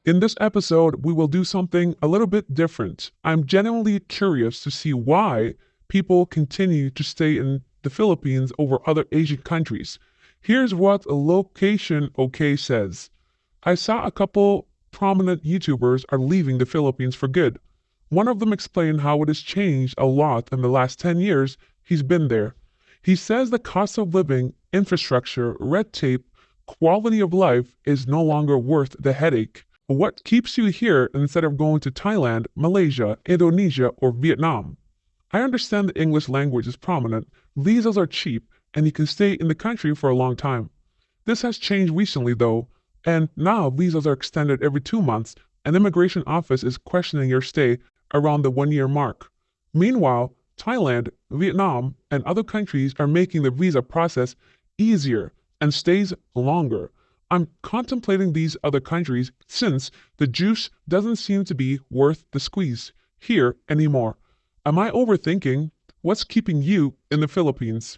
In this episode, we will do something a little bit different. I'm genuinely curious to see why people continue to stay in the Philippines over other Asian countries. Here's what Location OK says. I saw a couple prominent YouTubers are leaving the Philippines for good. One of them explained how it has changed a lot in the last 10 years he's been there. He says the cost of living, infrastructure, red tape, quality of life is no longer worth the headache. What keeps you here instead of going to Thailand, Malaysia, Indonesia, or Vietnam? I understand the English language is prominent, visas are cheap, and you can stay in the country for a long time. This has changed recently though, and now visas are extended every 2 months, and immigration office is questioning your stay around the 1 year mark. Meanwhile, Thailand, Vietnam, and other countries are making the visa process easier and stays longer. I'm contemplating these other countries since the juice doesn't seem to be worth the squeeze here anymore. Am I overthinking? What's keeping you in the Philippines?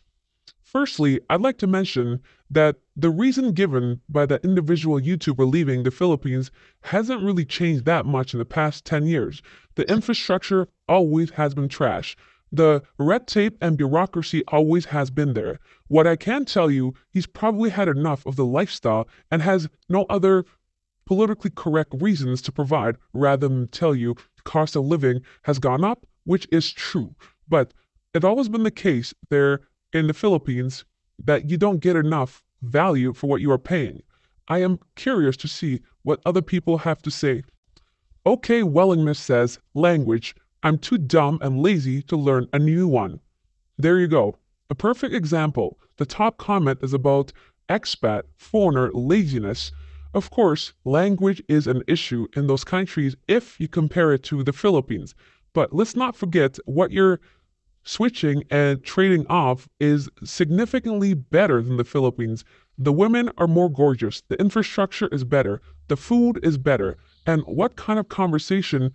Firstly, I'd like to mention that the reason given by the individual YouTuber leaving the Philippines hasn't really changed that much in the past 10 years. The infrastructure always has been trash. The red tape and bureaucracy always has been there. What I can tell you, he's probably had enough of the lifestyle and has no other politically correct reasons to provide rather than tell you cost of living has gone up, which is true. But it's always been the case there in the Philippines that you don't get enough value for what you are paying. I am curious to see what other people have to say. OK Willingness says, language. I'm too dumb and lazy to learn a new one. There you go. A perfect example. The top comment is about expat, foreigner, laziness. Of course, language is an issue in those countries if you compare it to the Philippines. But let's not forget what you're switching and trading off is significantly better than the Philippines. The women are more gorgeous, the infrastructure is better, the food is better, and what kind of conversation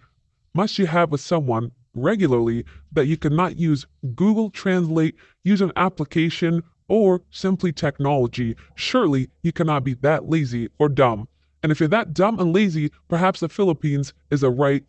must you have with someone regularly that you cannot use Google Translate, use an application, or simply technology? Surely you cannot be that lazy or dumb. And if you're that dumb and lazy, perhaps the Philippines is a right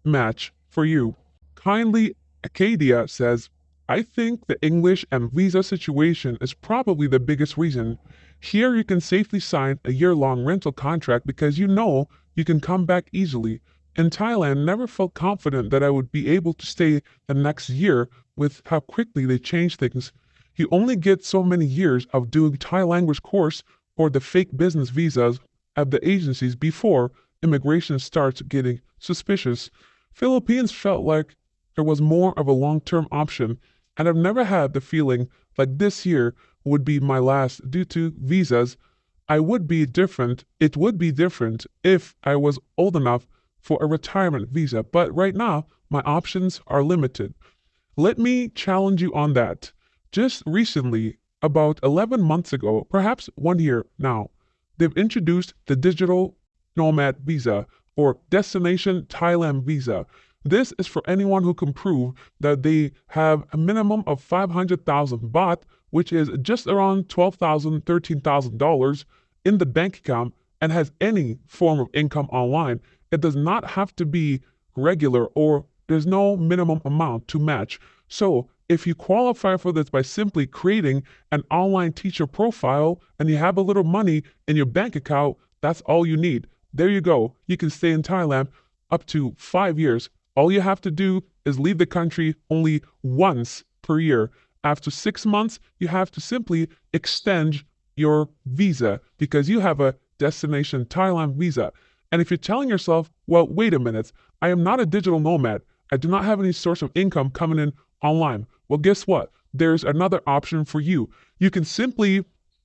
match for you. Kindly Acadia says, I think the English and visa situation is probably the biggest reason. Here you can safely sign a year-long rental contract because you know you can come back easily. In Thailand, never felt confident that I would be able to stay the next year with how quickly they change things. You only get so many years of doing Thai language course or the fake business visas at the agencies before immigration starts getting suspicious. Philippines felt like there was more of a long-term option, and I've never had the feeling like this year would be my last due to visas. It would be different if I was old enough for a retirement visa, but right now my options are limited. Let me challenge you on that. Just recently, about 11 months ago, perhaps 1 year now, they've introduced the digital nomad visa or destination Thailand visa. This is for anyone who can prove that they have a minimum of 500,000 baht, which is just around $12,000, $13,000 in the bank account and has any form of income online. It does not have to be regular or there's no minimum amount to match. So if you qualify for this by simply creating an online teacher profile and you have a little money in your bank account, that's all you need. There you go. You can stay in Thailand up to 5 years. All you have to do is leave the country only once per year. After 6 months, you have to simply extend your visa because you have a destination Thailand visa. And if you're telling yourself, well, wait a minute, I am not a digital nomad. I do not have any source of income coming in online. Well, guess what? There's another option for you. You can simply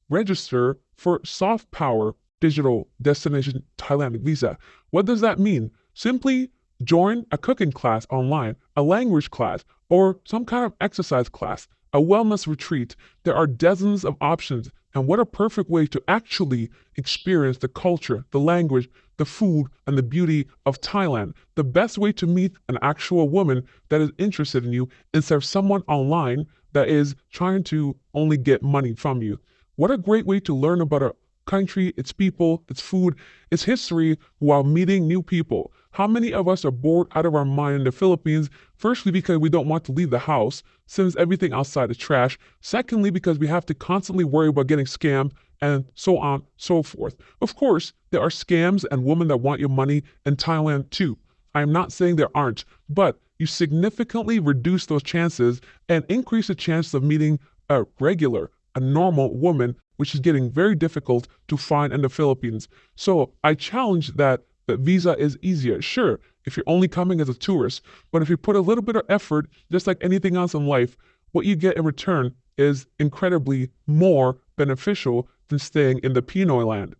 register for soft power digital destination Thailand visa. What does that mean? Simply join a cooking class online, a language class, or some kind of exercise class, a wellness retreat. There are dozens of options, and what a perfect way to actually experience the culture, the language, the food, and the beauty of Thailand. The best way to meet an actual woman that is interested in you instead of someone online that is trying to only get money from you. What a great way to learn about country, its people, its food, its history while meeting new people. How many of us are bored out of our mind in the Philippines? Firstly, because we don't want to leave the house, since everything outside is trash. Secondly, because we have to constantly worry about getting scammed, and so on, so forth. Of course, there are scams and women that want your money in Thailand too. I am not saying there aren't, but you significantly reduce those chances and increase the chance of meeting a normal woman, which is getting very difficult to find in the Philippines. So I challenge that visa is easier. Sure, if you're only coming as a tourist, but if you put a little bit of effort, just like anything else in life, what you get in return is incredibly more beneficial than staying in the Pinoy land.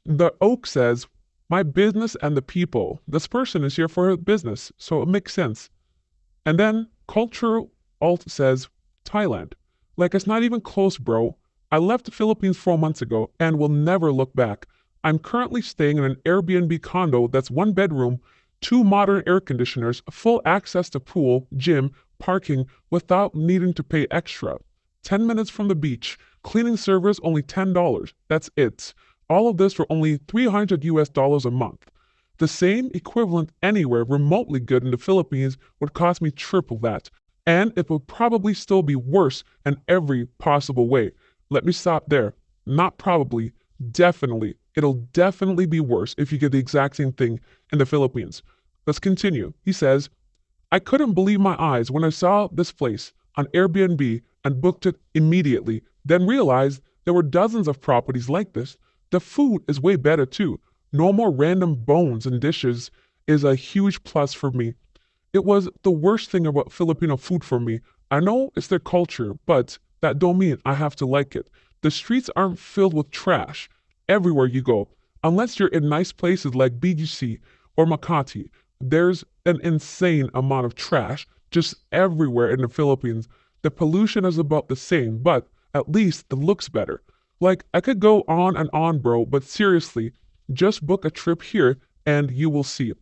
The oak says, my business and the people. This person is here for her business, so it makes sense. And then cultural alt says, Thailand. Like, it's not even close, bro. I left the Philippines 4 months ago and will never look back. I'm currently staying in an Airbnb condo that's 1 bedroom, 2 modern air conditioners, full access to pool, gym, parking without needing to pay extra. 10 minutes from the beach, cleaning service only $10. That's it. All of this for only $300 a month. The same equivalent anywhere remotely good in the Philippines would cost me triple that. And it would probably still be worse in every possible way. Let me stop there. Not probably, definitely. It'll definitely be worse if you get the exact same thing in the Philippines. Let's continue. He says, I couldn't believe my eyes when I saw this place on Airbnb and booked it immediately, then realized there were dozens of properties like this. The food is way better too. No more random bones and dishes is a huge plus for me. It was the worst thing about Filipino food for me. I know it's their culture, but that don't mean I have to like it. The streets aren't filled with trash everywhere you go. Unless you're in nice places like BGC or Makati, there's an insane amount of trash just everywhere in the Philippines. The pollution is about the same, but at least the looks better. Like, I could go on, bro, but seriously, just book a trip here and you will see.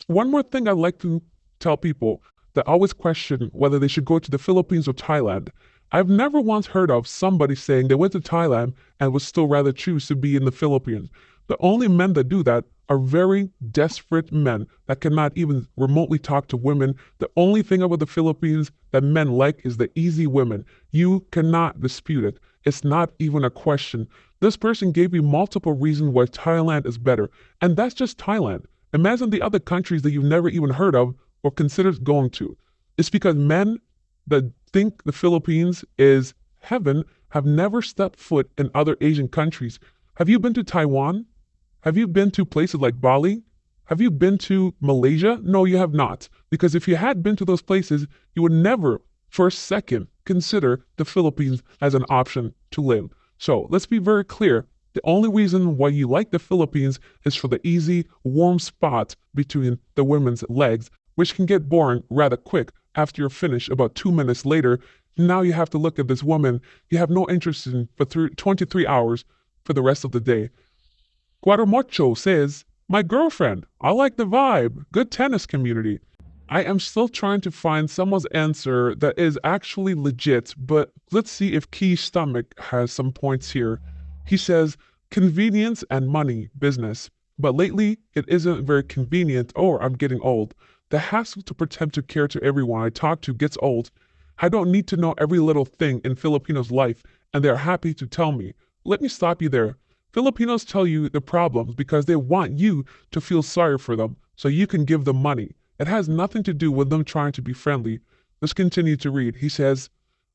One more thing I'd like to tell people that always question whether they should go to the Philippines or Thailand. I've never once heard of somebody saying they went to Thailand and would still rather choose to be in the Philippines. The only men that do that are very desperate men that cannot even remotely talk to women. The only thing about the Philippines that men like is the easy women. You cannot dispute it. It's not even a question. This person gave me multiple reasons why Thailand is better. And that's just Thailand. Imagine the other countries that you've never even heard of or considered going to. It's because men that think the Philippines is heaven have never stepped foot in other Asian countries. Have you been to Taiwan? Have you been to places like Bali? Have you been to Malaysia? No, you have not. Because if you had been to those places, you would never, for a second, consider the Philippines as an option to live. So let's be very clear. The only reason why you like the Philippines is for the easy, warm spot between the women's legs, which can get boring rather quick after you're finished about 2 minutes later. Now you have to look at this woman you have no interest in for 23 hours for the rest of the day. Guadamocho says, my girlfriend, I like the vibe, good tennis community. I am still trying to find someone's answer that is actually legit, but let's see if Key's stomach has some points here. He says, convenience and money, business. But lately, it isn't very convenient or I'm getting old. The hassle to pretend to care to everyone I talk to gets old. I don't need to know every little thing in Filipinos' life, and they're happy to tell me. Let me stop you there. Filipinos tell you the problems because they want you to feel sorry for them, so you can give them money. It has nothing to do with them trying to be friendly. Let's continue to read. He says,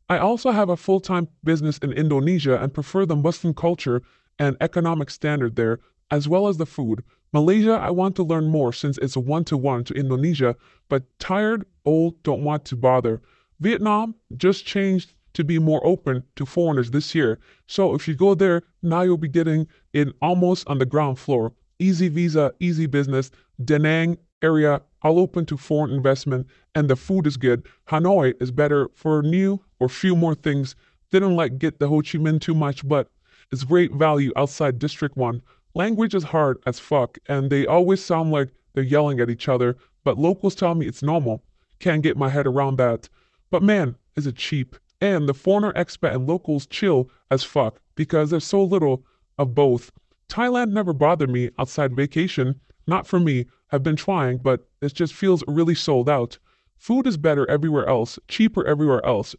I also have a full-time business in Indonesia and prefer the Muslim culture and economic standard there, as well as the food. Malaysia, I want to learn more since it's a one-to-one to Indonesia, but tired, old, don't want to bother. Vietnam just changed to be more open to foreigners this year, so if you go there, now you'll be getting in almost on the ground floor. Easy visa, easy business, Da Nang area, all open to foreign investment, and the food is good. Hanoi is better for new or few more things. Didn't like get the Ho Chi Minh too much, but it's great value outside District 1. Language is hard as fuck, and they always sound like they're yelling at each other, but locals tell me it's normal. Can't get my head around that. But man, is it cheap. And the foreigner expat and locals chill as fuck because there's so little of both. Thailand never bothered me outside vacation. Not for me. I've been trying, but it just feels really sold out. Food is better everywhere else, cheaper everywhere else.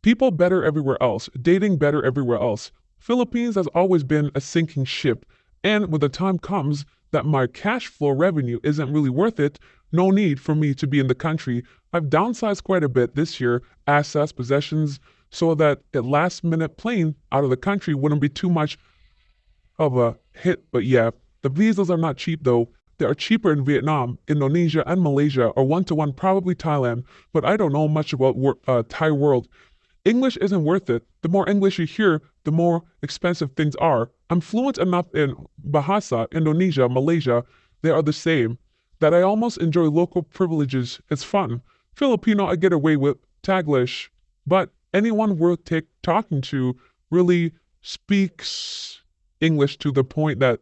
People better everywhere else, dating better everywhere else. Philippines has always been a sinking ship, and when the time comes that my cash flow revenue isn't really worth it, no need for me to be in the country. I've downsized quite a bit this year, assets, possessions, so that a last minute plane out of the country wouldn't be too much of a hit. But yeah, the visas are not cheap though. They are cheaper in Vietnam, Indonesia, and Malaysia, or one-to-one probably Thailand, but I don't know much about Thai world. English isn't worth it. The more English you hear, the more expensive things are. I'm fluent enough in Bahasa, Indonesia, Malaysia, they are the same, that I almost enjoy local privileges. It's fun. Filipino, I get away with Taglish, but anyone worth talking to really speaks English to the point that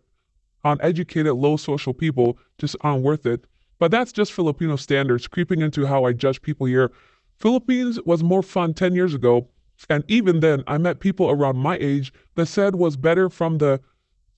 uneducated, low social people just aren't worth it. But that's just Filipino standards creeping into how I judge people here. Philippines was more fun 10 years ago, and even then, I met people around my age that said was better from the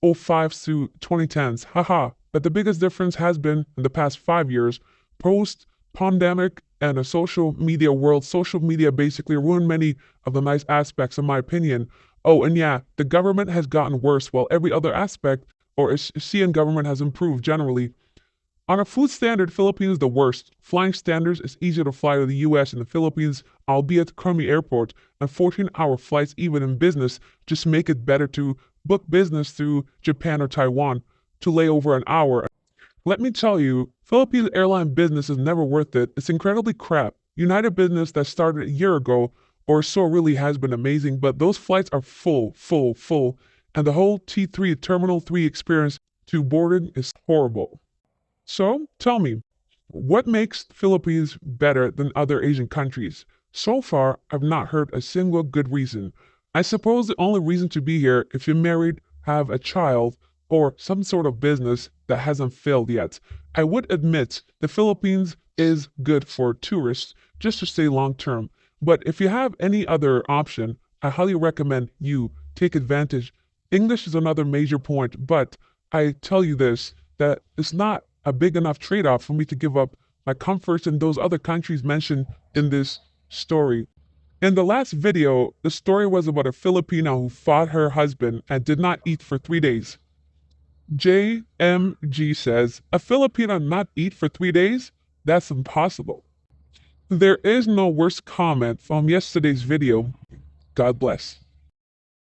05s to 2010s. Haha. But the biggest difference has been in the past 5 years, post-pandemic and a social media world. Social media basically ruined many of the nice aspects, in my opinion. Oh, and yeah, the government has gotten worse while every other aspect or ASEAN government has improved generally. On a food standard, Philippines is the worst. Flying standards, it's easier to fly to the US and the Philippines, albeit crummy airport, and 14-hour flights even in business just make it better to book business through Japan or Taiwan to lay over an hour. Let me tell you, Philippines airline business is never worth it. It's incredibly crap. United Business that started a year ago or so really has been amazing, but those flights are full, and the whole T3 Terminal 3 experience to boarding is horrible. So, tell me, what makes Philippines better than other Asian countries? So far, I've not heard a single good reason. I suppose the only reason to be here if you're married, have a child, or some sort of business that hasn't failed yet. I would admit the Philippines is good for tourists just to stay long term. But if you have any other option, I highly recommend you take advantage. English is another major point, but I tell you this, that it's not a big enough trade-off for me to give up my comforts in those other countries mentioned in this story. In the last video, the story was about a Filipino who fought her husband and did not eat for 3 days. JMG says, a Filipino not eat for 3 days? That's impossible. There is no worse comment from yesterday's video. God bless.